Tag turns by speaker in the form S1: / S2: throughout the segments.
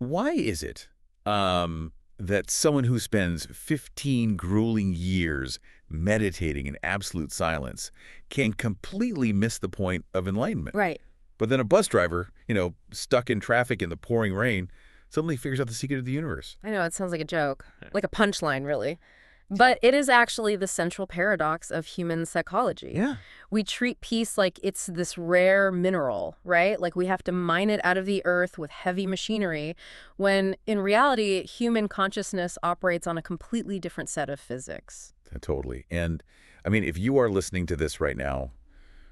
S1: Why is it that someone who spends 15 grueling years meditating in absolute silence can completely miss the point of enlightenment?
S2: Right.
S1: But then a bus driver, stuck in traffic in the pouring rain, suddenly figures out the secret of the universe.
S2: I know, it sounds like a joke. Like a punchline, really. But it is actually the central paradox of human psychology.
S1: Yeah.
S2: We treat peace like it's this rare mineral, right? Like we have to mine it out of the earth with heavy machinery, when in reality, human consciousness operates on a completely different set of physics.
S1: Totally. And I mean, if you are listening to this right now,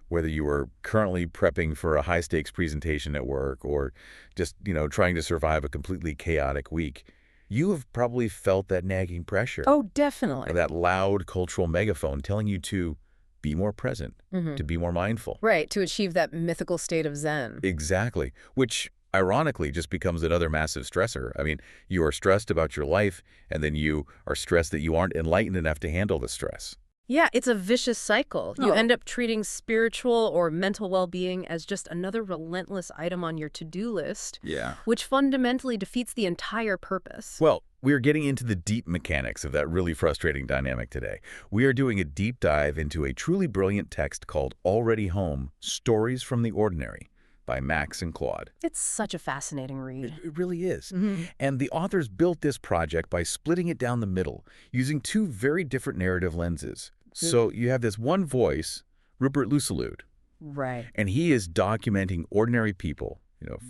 S1: whether you are currently prepping for a high-stakes presentation at work or just, trying to survive a completely chaotic week, you have probably felt that nagging pressure.
S2: Oh, definitely.
S1: Or that loud cultural megaphone telling you to be more present, to be more mindful.
S2: Right, to achieve that mythical state of Zen.
S1: Exactly, which ironically just becomes another massive stressor. I mean, you are stressed about your life, and then you are stressed that you aren't enlightened enough to handle the stress.
S2: Yeah, it's a vicious cycle. You end up treating spiritual or mental well-being as just another relentless item on your to-do list,
S1: Yeah.
S2: which fundamentally defeats the entire purpose.
S1: Well, we are getting into the deep mechanics of that really frustrating dynamic today. We are doing a deep dive into a truly brilliant text called Already Home: Stories from the Ordinary by Max and Claude.
S2: It's such a fascinating read.
S1: It really is. And the authors built this project by splitting it down the middle, using two very different narrative lenses. So you have this one voice, Rupert Lusalud,
S2: Right.
S1: and he is documenting ordinary people,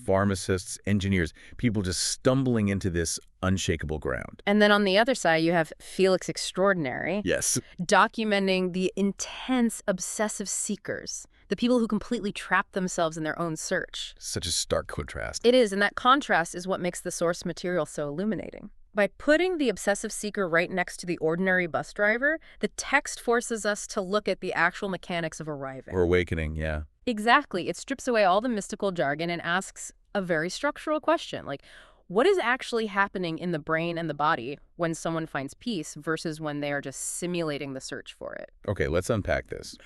S1: pharmacists, engineers, people just stumbling into this unshakable ground.
S2: And then on the other side, you have Felix Extraordinary,
S1: Yes.
S2: documenting the intense obsessive seekers, the people who completely trap themselves in their own search.
S1: Such a stark contrast.
S2: It is, and that contrast is what makes the source material so illuminating. By putting the obsessive seeker right next to the ordinary bus driver, the text forces us to look at the actual mechanics of arriving.
S1: Or awakening, yeah.
S2: Exactly. It strips away all the mystical jargon and asks a very structural question, like, what is actually happening in the brain and the body when someone finds peace versus when they are just simulating the search for it?
S1: Okay, let's unpack this.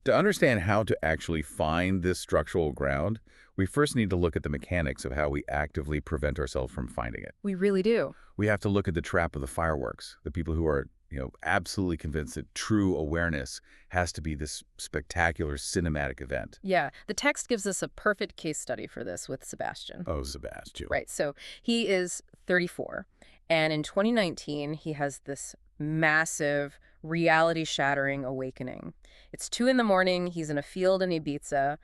S1: To understand how to actually find this structural ground, we first need to look at the mechanics of how we actively prevent ourselves from finding it.
S2: We really do.
S1: We have to look at the trap of the fireworks, the people who are, absolutely convinced that true awareness has to be this spectacular cinematic event.
S2: Yeah, the text gives us a perfect case study for this with Sebastian.
S1: Oh, Sebastian.
S2: Right, so he is 34, and in 2019, he has this massive, reality-shattering awakening. It's 2 in the morning, he's in a field in Ibiza.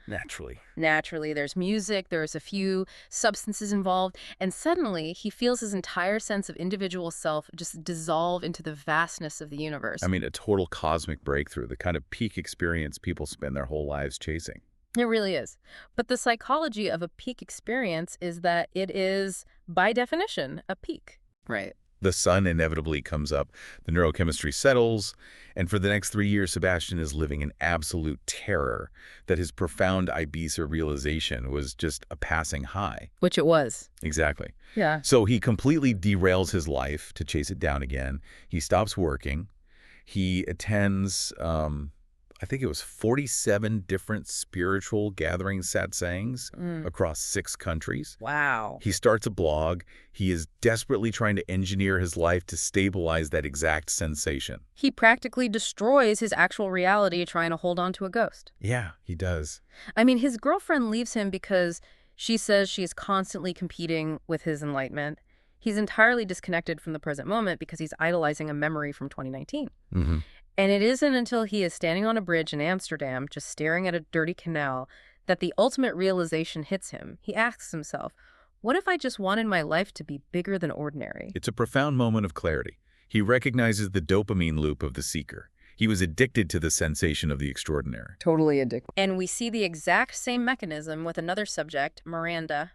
S2: Naturally, there's music, there's a few substances involved, and suddenly he feels his entire sense of individual self just dissolve into the vastness of the universe.
S1: I mean, a total cosmic breakthrough, the kind of peak experience people spend their whole lives chasing.
S2: It really is. But the psychology of a peak experience is that it is, by definition, a peak. Right.
S1: The sun inevitably comes up, the neurochemistry settles, and for the next 3 years, Sebastian is living in absolute terror that his profound Ibiza realization was just a passing high.
S2: Which it was.
S1: Exactly.
S2: Yeah.
S1: So he completely derails his life to chase it down again. He stops working. He attends, I think it was 47 different spiritual gathering satsangs across 6 countries.
S2: Wow.
S1: He starts a blog. He is desperately trying to engineer his life to stabilize that exact sensation.
S2: He practically destroys his actual reality trying to hold on to a ghost.
S1: Yeah, he does.
S2: I mean, his girlfriend leaves him because she says she is constantly competing with his enlightenment. He's entirely disconnected from the present moment because he's idolizing a memory from 2019. And it isn't until he is standing on a bridge in Amsterdam, just staring at a dirty canal, that the ultimate realization hits him. He asks himself, what if I just wanted my life to be bigger than ordinary?
S1: It's a profound moment of clarity. He recognizes the dopamine loop of the seeker. He was addicted to the sensation of the extraordinary.
S2: Totally addicted. And we see the exact same mechanism with another subject, Miranda.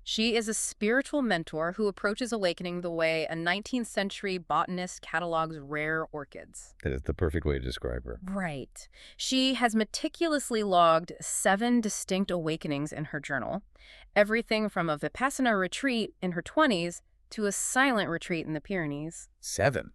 S2: She is a spiritual mentor who approaches awakening the way a 19th century botanist catalogs rare orchids.
S1: That is the perfect way to describe her.
S2: Right. She has meticulously logged 7 distinct awakenings in her journal, everything from a Vipassana retreat in her 20s to a silent retreat in the Pyrenees.
S1: 7.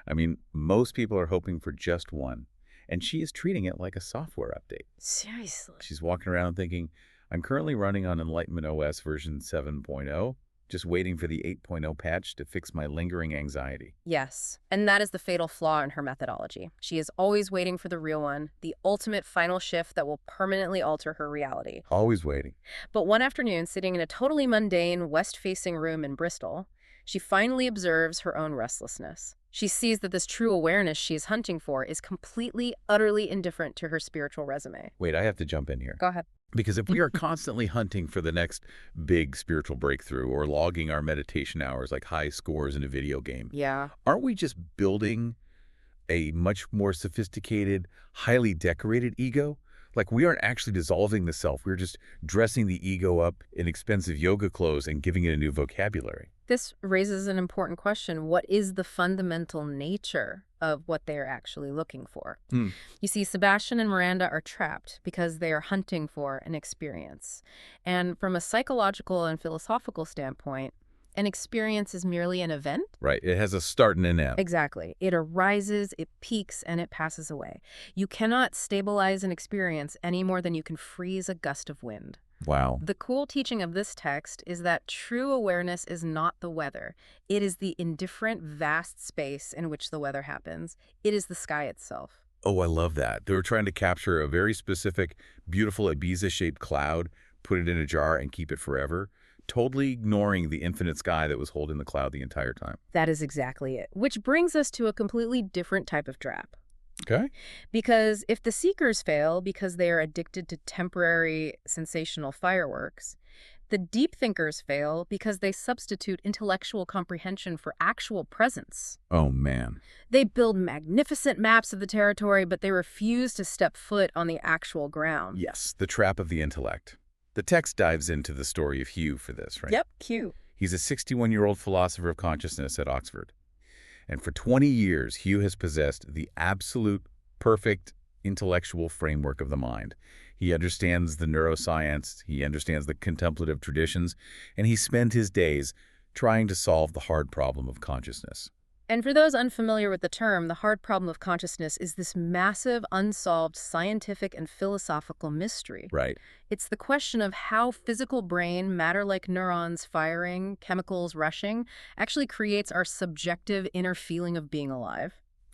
S1: I mean, most people are hoping for just one, and she is treating it like a software update.
S2: Seriously.
S1: She's walking around thinking, I'm currently running on Enlightenment OS version 7.0, just waiting for the 8.0 patch to fix my lingering anxiety.
S2: Yes, and that is the fatal flaw in her methodology. She is always waiting for the real one, the ultimate final shift that will permanently alter her reality.
S1: Always waiting.
S2: But one afternoon, sitting in a totally mundane, west-facing room in Bristol, she finally observes her own restlessness. She sees that this true awareness she is hunting for is completely, utterly indifferent to her spiritual resume.
S1: Wait, I have to jump in here.
S2: Go ahead.
S1: Because if we are constantly hunting for the next big spiritual breakthrough or logging our meditation hours like high scores in a video game,
S2: Yeah.
S1: aren't we just building a much more sophisticated, highly decorated ego? Like we aren't actually dissolving the self. We're just dressing the ego up in expensive yoga clothes and giving it a new vocabulary.
S2: This raises an important question. What is the fundamental nature of what they are actually looking for?
S1: Hmm.
S2: You see, Sebastian and Miranda are trapped because they are hunting for an experience. And from a psychological and philosophical standpoint, an experience is merely an event.
S1: Right. It has a start and an end.
S2: Exactly. It arises, it peaks, and it passes away. You cannot stabilize an experience any more than you can freeze a gust of wind.
S1: Wow.
S2: The cool teaching of this text is that true awareness is not the weather. It is the indifferent, vast space in which the weather happens. It is the sky itself.
S1: Oh, I love that. They were trying to capture a very specific, beautiful Ibiza-shaped cloud, put it in a jar, and keep it forever, totally ignoring the infinite sky that was holding the cloud the entire time.
S2: That is exactly it. Which brings us to a completely different type of trap.
S1: Okay.
S2: Because if the seekers fail because they are addicted to temporary sensational fireworks, the deep thinkers fail because they substitute intellectual comprehension for actual presence.
S1: Oh, man.
S2: They build magnificent maps of the territory, but they refuse to step foot on the actual ground.
S1: Yes, the trap of the intellect. The text dives into the story of Hugh for this, right?
S2: Yep, Q.
S1: He's a 61-year-old philosopher of consciousness at Oxford. And for 20 years, Hugh has possessed the absolute, perfect intellectual framework of the mind. He understands the neuroscience, he understands the contemplative traditions, and he spent his days trying to solve the hard problem of consciousness.
S2: And for those unfamiliar with the term, the hard problem of consciousness is this massive, unsolved scientific and philosophical mystery.
S1: Right.
S2: It's the question of how physical brain, matter like neurons firing, chemicals rushing, actually creates our subjective inner feeling of being alive.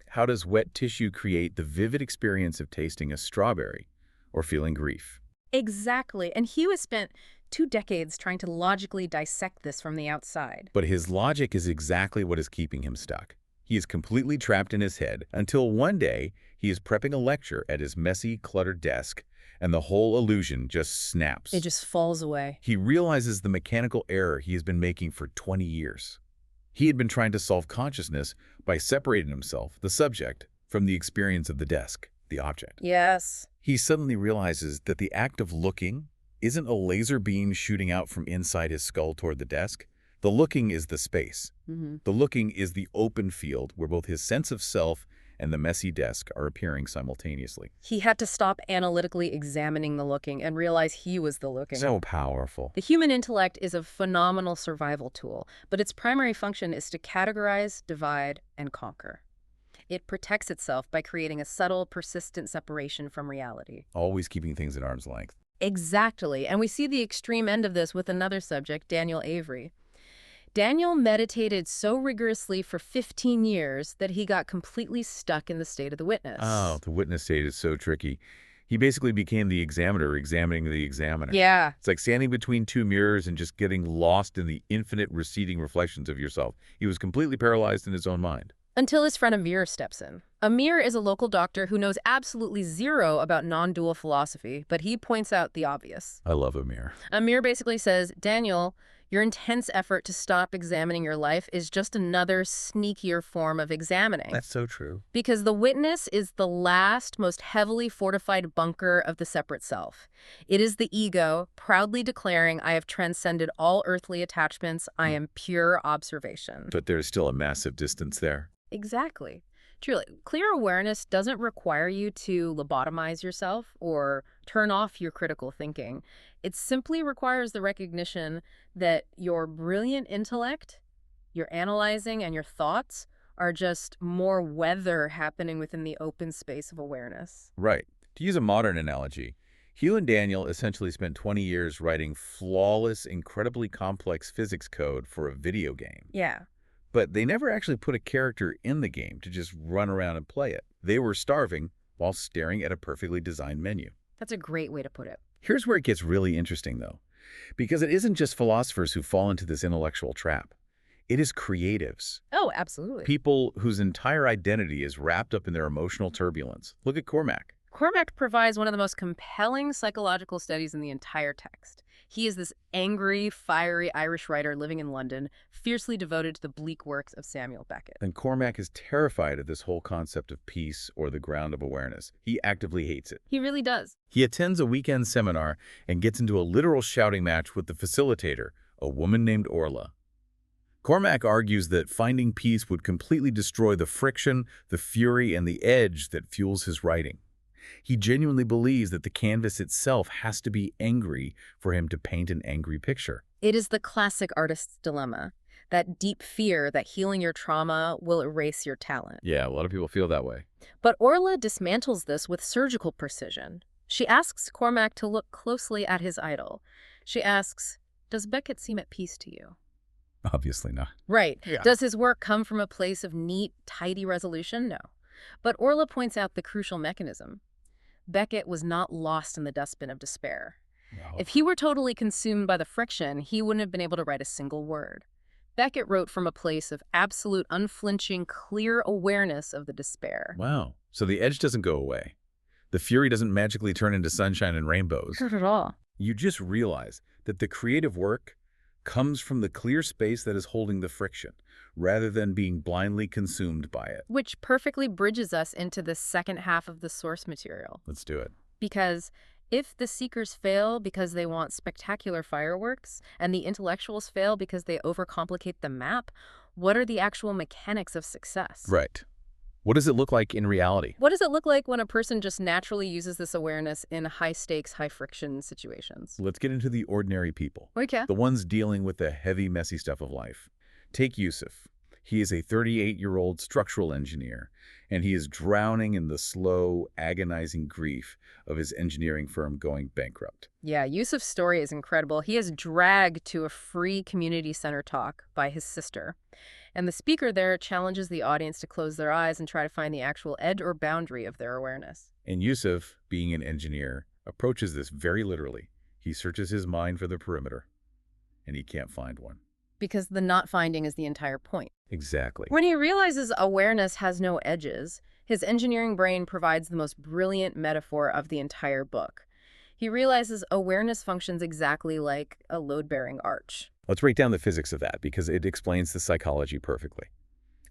S1: How does wet tissue create the vivid experience of tasting a strawberry or feeling grief?
S2: Exactly. And Hugh has spent 2 decades trying to logically dissect this from the outside.
S1: But his logic is exactly what is keeping him stuck. He is completely trapped in his head until one day he is prepping a lecture at his messy, cluttered desk, and the whole illusion just snaps.
S2: It just falls away.
S1: He realizes the mechanical error he has been making for 20 years. He had been trying to solve consciousness by separating himself, the subject, from the experience of the desk, the object.
S2: Yes.
S1: He suddenly realizes that the act of looking isn't a laser beam shooting out from inside his skull toward the desk. The looking is the space. The looking is the open field where both his sense of self and the messy desk are appearing simultaneously.
S2: He had to stop analytically examining the looking and realize he was the looking.
S1: So powerful.
S2: The human intellect is a phenomenal survival tool, but its primary function is to categorize, divide, and conquer. It protects itself by creating a subtle, persistent separation from reality.
S1: Always keeping things at arm's length.
S2: Exactly. And we see the extreme end of this with another subject, Daniel Avery. Daniel meditated so rigorously for 15 years that he got completely stuck in the state of the witness.
S1: Oh, the witness state is so tricky. He basically became the examiner examining the examiner.
S2: Yeah.
S1: It's like standing between two mirrors and just getting lost in the infinite receding reflections of yourself. He was completely paralyzed in his own mind.
S2: Until his friend Amir steps in. Amir is a local doctor who knows absolutely zero about non-dual philosophy, but he points out the obvious.
S1: I love Amir.
S2: Amir basically says, Daniel, your intense effort to stop examining your life is just another sneakier form of examining.
S1: That's so true.
S2: Because the witness is the last, most heavily fortified bunker of the separate self. It is the ego, proudly declaring, I have transcended all earthly attachments, I am pure observation.
S1: But there's still a massive distance there.
S2: Exactly. Truly, clear awareness doesn't require you to lobotomize yourself or turn off your critical thinking. It simply requires the recognition that your brilliant intellect, your analyzing, and your thoughts are just more weather happening within the open space of awareness.
S1: Right. To use a modern analogy, Hugh and Daniel essentially spent 20 years writing flawless, incredibly complex physics code for a video game.
S2: Yeah.
S1: But they never actually put a character in the game to just run around and play it. They were starving while staring at a perfectly designed menu.
S2: That's a great way to put it.
S1: Here's where it gets really interesting, though, because it isn't just philosophers who fall into this intellectual trap. It is creatives,
S2: Oh, absolutely.
S1: people whose entire identity is wrapped up in their emotional turbulence. Look at Cormac.
S2: Cormac provides one of the most compelling psychological studies in the entire text. He is this angry, fiery Irish writer living in London, fiercely devoted to the bleak works of Samuel Beckett.
S1: And Cormac is terrified of this whole concept of peace or the ground of awareness. He actively hates it.
S2: He really does.
S1: He attends a weekend seminar and gets into a literal shouting match with the facilitator, a woman named Orla. Cormac argues that finding peace would completely destroy the friction, the fury, and the edge that fuels his writing. He genuinely believes that the canvas itself has to be angry for him to paint an angry picture.
S2: It is the classic artist's dilemma, that deep fear that healing your trauma will erase your talent.
S1: Yeah, a lot of people feel that way.
S2: But Orla dismantles this with surgical precision. She asks Cormac to look closely at his idol. She asks, does Beckett seem at peace to you?
S1: Obviously not.
S2: Right.
S1: Yeah.
S2: Does his work come from a place of neat, tidy resolution? No. But Orla points out the crucial mechanism. Beckett was not lost in the dustbin of despair.
S1: Wow.
S2: If he were totally consumed by the friction, he wouldn't have been able to write a single word. Beckett wrote from a place of absolute, unflinching, clear awareness of the despair.
S1: Wow. So the edge doesn't go away. The fury doesn't magically turn into sunshine and rainbows.
S2: Not at all.
S1: You just realize that the creative work comes from the clear space that is holding the friction, rather than being blindly consumed by it.
S2: Which perfectly bridges us into the second half of the source material.
S1: Let's do it.
S2: Because if the seekers fail because they want spectacular fireworks, and the intellectuals fail because they overcomplicate the map, what are the actual mechanics of success?
S1: Right. What does it look like in reality?
S2: What does it look like when a person just naturally uses this awareness in high-stakes, high-friction situations?
S1: Let's get into the ordinary people.
S2: Okay.
S1: The ones dealing with the heavy, messy stuff of life. Take Yusuf. He is a 38-year-old structural engineer, and he is drowning in the slow, agonizing grief of his engineering firm going bankrupt.
S2: Yeah, Yusuf's story is incredible. He is dragged to a free community center talk by his sister. And the speaker there challenges the audience to close their eyes and try to find the actual edge or boundary of their awareness.
S1: And Yusuf, being an engineer, approaches this very literally. He searches his mind for the perimeter, and he can't find one.
S2: Because the not finding is the entire point.
S1: Exactly.
S2: When he realizes awareness has no edges, his engineering brain provides the most brilliant metaphor of the entire book. He realizes awareness functions exactly like a load-bearing arch.
S1: Let's break down the physics of that because it explains the psychology perfectly.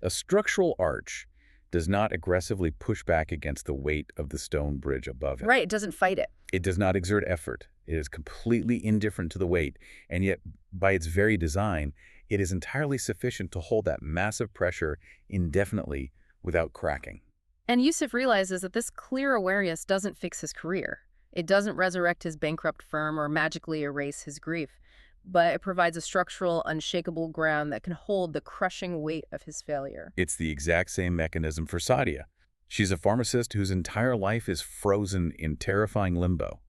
S1: A structural arch does not aggressively push back against the weight of the stone bridge above it.
S2: Right, it doesn't fight it.
S1: It does not exert effort. It is completely indifferent to the weight, and yet, by its very design, it is entirely sufficient to hold that massive pressure indefinitely without cracking.
S2: And Yusuf realizes that this clear awareness doesn't fix his career. It doesn't resurrect his bankrupt firm or magically erase his grief, but it provides a structural, unshakable ground that can hold the crushing weight of his failure.
S1: It's the exact same mechanism for Sadia. She's a pharmacist whose entire life is frozen in terrifying limbo.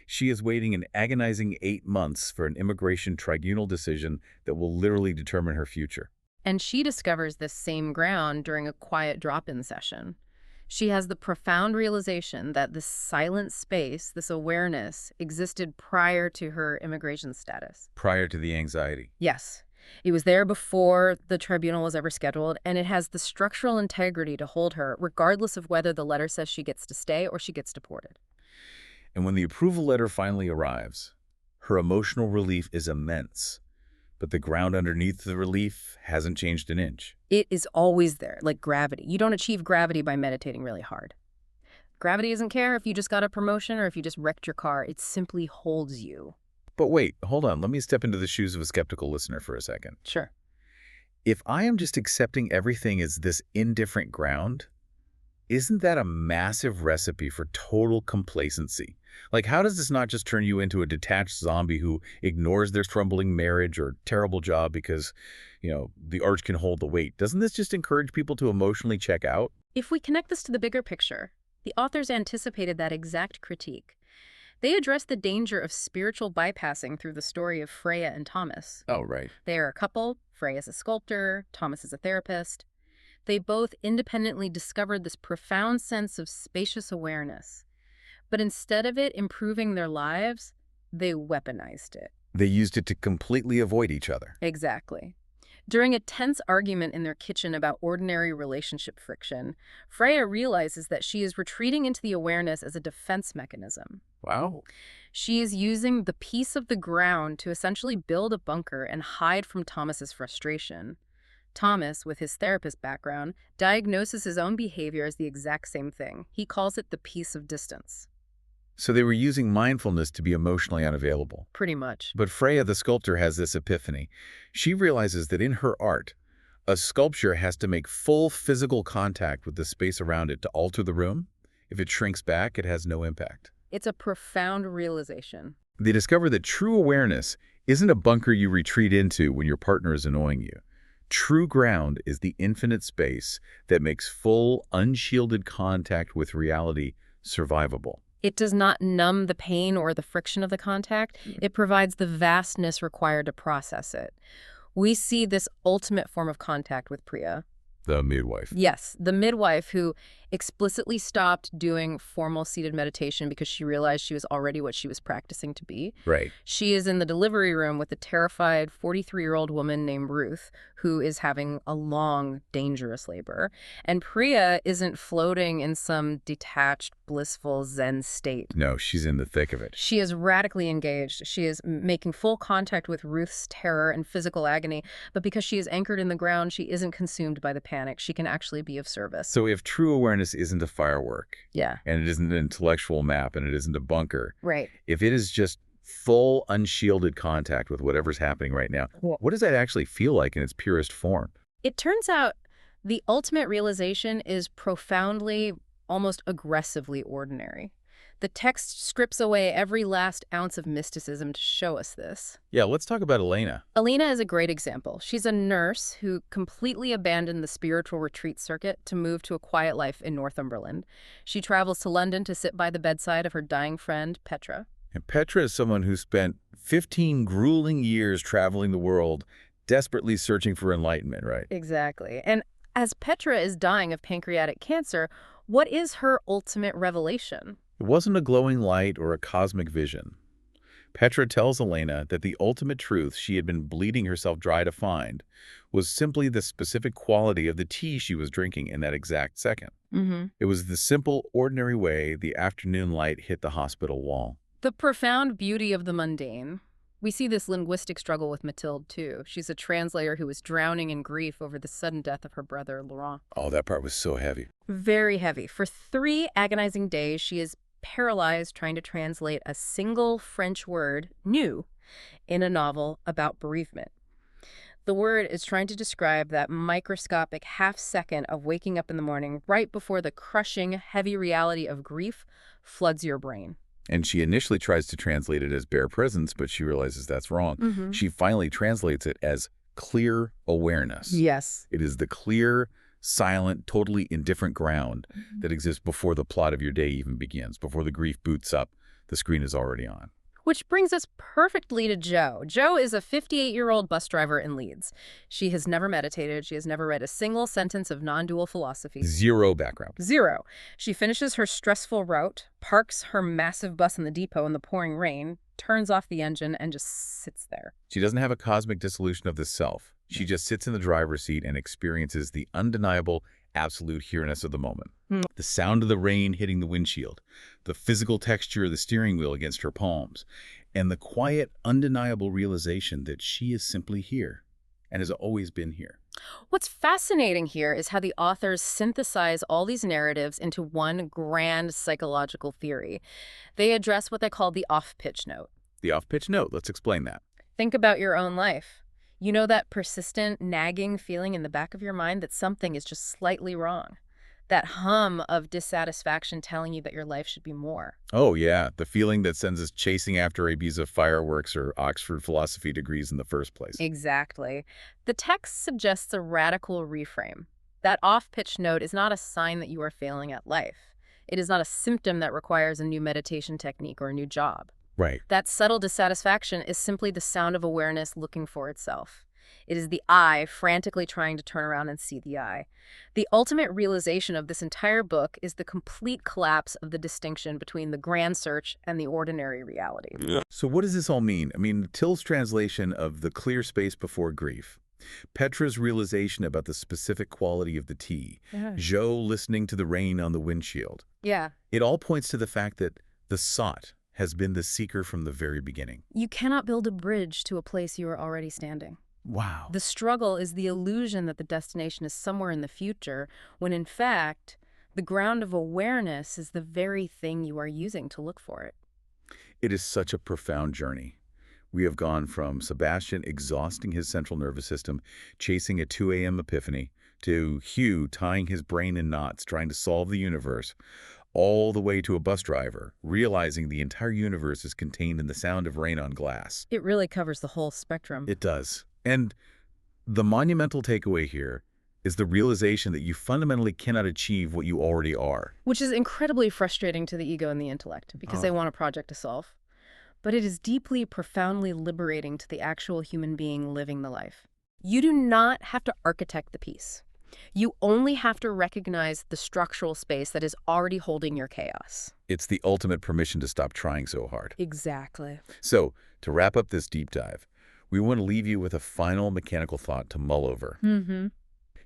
S1: She is waiting an agonizing 8 months for an immigration tribunal decision that will literally determine her future.
S2: And she discovers this same ground during a quiet drop-in session. She has the profound realization that this silent space, this awareness, existed prior to her immigration status.
S1: Prior to the anxiety.
S2: Yes. It was there before the tribunal was ever scheduled, and it has the structural integrity to hold her, regardless of whether the letter says she gets to stay or she gets deported.
S1: And when the approval letter finally arrives, her emotional relief is immense. But the ground underneath the relief hasn't changed an inch.
S2: It is always there, like gravity. You don't achieve gravity by meditating really hard. Gravity doesn't care if you just got a promotion or if you just wrecked your car. It simply holds you.
S1: But wait, hold on. Let me step into the shoes of a skeptical listener for a second.
S2: Sure.
S1: If I am just accepting everything as this indifferent ground, isn't that a massive recipe for total complacency? Like, how does this not just turn you into a detached zombie who ignores their crumbling marriage or terrible job because, the arch can hold the weight? Doesn't this just encourage people to emotionally check out?
S2: If we connect this to the bigger picture, the authors anticipated that exact critique. They address the danger of spiritual bypassing through the story of Freya and Thomas.
S1: Oh, right.
S2: They are a couple. Freya is a sculptor, Thomas is a therapist. They both independently discovered this profound sense of spacious awareness. But instead of it improving their lives, they weaponized it.
S1: They used it to completely avoid each other.
S2: Exactly. During a tense argument in their kitchen about ordinary relationship friction, Freya realizes that she is retreating into the awareness as a defense mechanism.
S1: Wow.
S2: She is using the piece of the ground to essentially build a bunker and hide from Thomas's frustration. Thomas, with his therapist background, diagnoses his own behavior as the exact same thing. He calls it the piece of distance.
S1: So they were using mindfulness to be emotionally unavailable.
S2: Pretty much.
S1: But Freya the sculptor has this epiphany. She realizes that in her art, a sculpture has to make full physical contact with the space around it to alter the room. If it shrinks back, it has no impact.
S2: It's a profound realization.
S1: They discover that true awareness isn't a bunker you retreat into when your partner is annoying you. True ground is the infinite space that makes full, unshielded contact with reality survivable.
S2: It does not numb the pain or the friction of the contact. It provides the vastness required to process it. We see this ultimate form of contact with Priya.
S1: The midwife.
S2: Yes, the midwife who explicitly stopped doing formal seated meditation because she realized she was already what she was practicing to be.
S1: Right.
S2: She is in the delivery room with a terrified 43-year-old woman named Ruth, who is having a long, dangerous labor. And Priya isn't floating in some detached, blissful Zen state.
S1: No, she's in the thick of it.
S2: She is radically engaged. She is making full contact with Ruth's terror and physical agony, but because she is anchored in the ground, she isn't consumed by the panic. She can actually be of service.
S1: So if true awareness isn't a firework,
S2: Yeah.
S1: and it isn't an intellectual map, and it isn't a bunker,
S2: Right.
S1: if it is just full, unshielded contact with whatever's happening right now, what does that actually feel like in its purest form?
S2: It turns out the ultimate realization is profoundly, almost aggressively ordinary. The text strips away every last ounce of mysticism to show us this.
S1: Yeah, let's talk about Elena.
S2: Elena is a great example. She's a nurse who completely abandoned the spiritual retreat circuit to move to a quiet life in Northumberland. She travels to London to sit by the bedside of her dying friend, Petra.
S1: And Petra is someone who spent 15 grueling years traveling the world, desperately searching for enlightenment, right?
S2: Exactly. And as Petra is dying of pancreatic cancer, what is her ultimate revelation?
S1: It wasn't a glowing light or a cosmic vision. Petra tells Elena that the ultimate truth she had been bleeding herself dry to find was simply the specific quality of the tea she was drinking in that exact second. It was the simple, ordinary way the afternoon light hit the hospital wall.
S2: The profound beauty of the mundane. We see this linguistic struggle with Mathilde, too. She's a translator who is drowning in grief over the sudden death of her brother, Laurent.
S1: Oh, that part was so heavy.
S2: Very heavy. For 3 agonizing days, she is paralyzed trying to translate a single French word, nu, in a novel about bereavement. The word is trying to describe that microscopic half-second of waking up in the morning right before the crushing, heavy reality of grief floods your brain.
S1: And she initially tries to translate it as bare presence, but she realizes that's wrong. She finally translates it as clear awareness.
S2: Yes.
S1: It is the clear, silent, totally indifferent ground that exists before the plot of your day even begins. Before the grief boots up, the screen is already on.
S2: Which brings us perfectly to Jo. Jo is a 58-year-old bus driver in Leeds. She has never meditated. She has never read a single sentence of non-dual philosophy.
S1: Zero background.
S2: Zero. She finishes her stressful route, parks her massive bus in the depot in the pouring rain, turns off the engine, and just sits there.
S1: She doesn't have a cosmic dissolution of the self. She just sits in the driver's seat and experiences the undeniable, absolute here-ness of the moment. The sound of the rain hitting the windshield, the physical texture of the steering wheel against her palms, and the quiet, undeniable realization that she is simply here and has always been here.
S2: What's fascinating here is how the authors synthesize all these narratives into one grand psychological theory. They address what they call the off-pitch note.
S1: The off-pitch note, let's explain that.
S2: Think about your own life. You know that persistent, nagging feeling in the back of your mind that something is just slightly wrong. That hum of dissatisfaction telling you that your life should be more.
S1: Oh, yeah, the feeling that sends us chasing after Ibiza fireworks or Oxford philosophy degrees in the first place.
S2: Exactly. The text suggests a radical reframe. That off-pitch note is not a sign that you are failing at life. It is not a symptom that requires a new meditation technique or a new job.
S1: Right.
S2: That subtle dissatisfaction is simply the sound of awareness looking for itself. It is the I frantically trying to turn around and see the I. The ultimate realization of this entire book is the complete collapse of the distinction between the grand search and the ordinary reality.
S1: So what does this all mean? I mean, Till's translation of the clear space before grief, Petra's realization about the specific quality of the tea,
S2: Yeah.
S1: Joe listening to the rain on the windshield.
S2: Yeah.
S1: It all points to the fact that the sought has been the seeker from the very beginning.
S2: You cannot build a bridge to a place you are already standing.
S1: Wow.
S2: The struggle is the illusion that the destination is somewhere in the future, when in fact, the ground of awareness is the very thing you are using to look for it.
S1: It is such a profound journey. We have gone from Sebastian exhausting his central nervous system, chasing a 2 a.m. epiphany, to Hugh tying his brain in knots, trying to solve the universe, all the way to a bus driver, realizing the entire universe is contained in the sound of rain on glass.
S2: It really covers the whole spectrum.
S1: It does. And the monumental takeaway here is the realization that you fundamentally cannot achieve what you already are.
S2: Which is incredibly frustrating to the ego and the intellect, because they want a project to solve. But it is deeply, profoundly liberating to the actual human being living the life. You do not have to architect the piece. You only have to recognize the structural space that is already holding your chaos.
S1: It's the ultimate permission to stop trying so hard.
S2: Exactly.
S1: So, to wrap up this deep dive, we want to leave you with a final mechanical thought to mull over.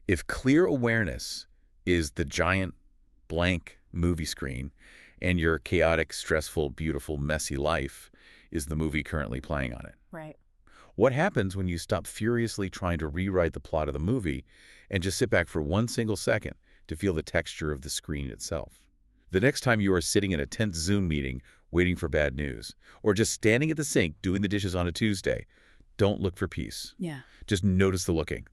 S1: If clear awareness is the giant, blank movie screen, and your chaotic, stressful, beautiful, messy life is the movie currently playing on it,
S2: Right.
S1: what happens when you stop furiously trying to rewrite the plot of the movie and just sit back for one single second to feel the texture of the screen itself? The next time you are sitting in a tense Zoom meeting waiting for bad news, or just standing at the sink doing the dishes on a Tuesday, don't look for peace.
S2: Yeah.
S1: Just notice the looking.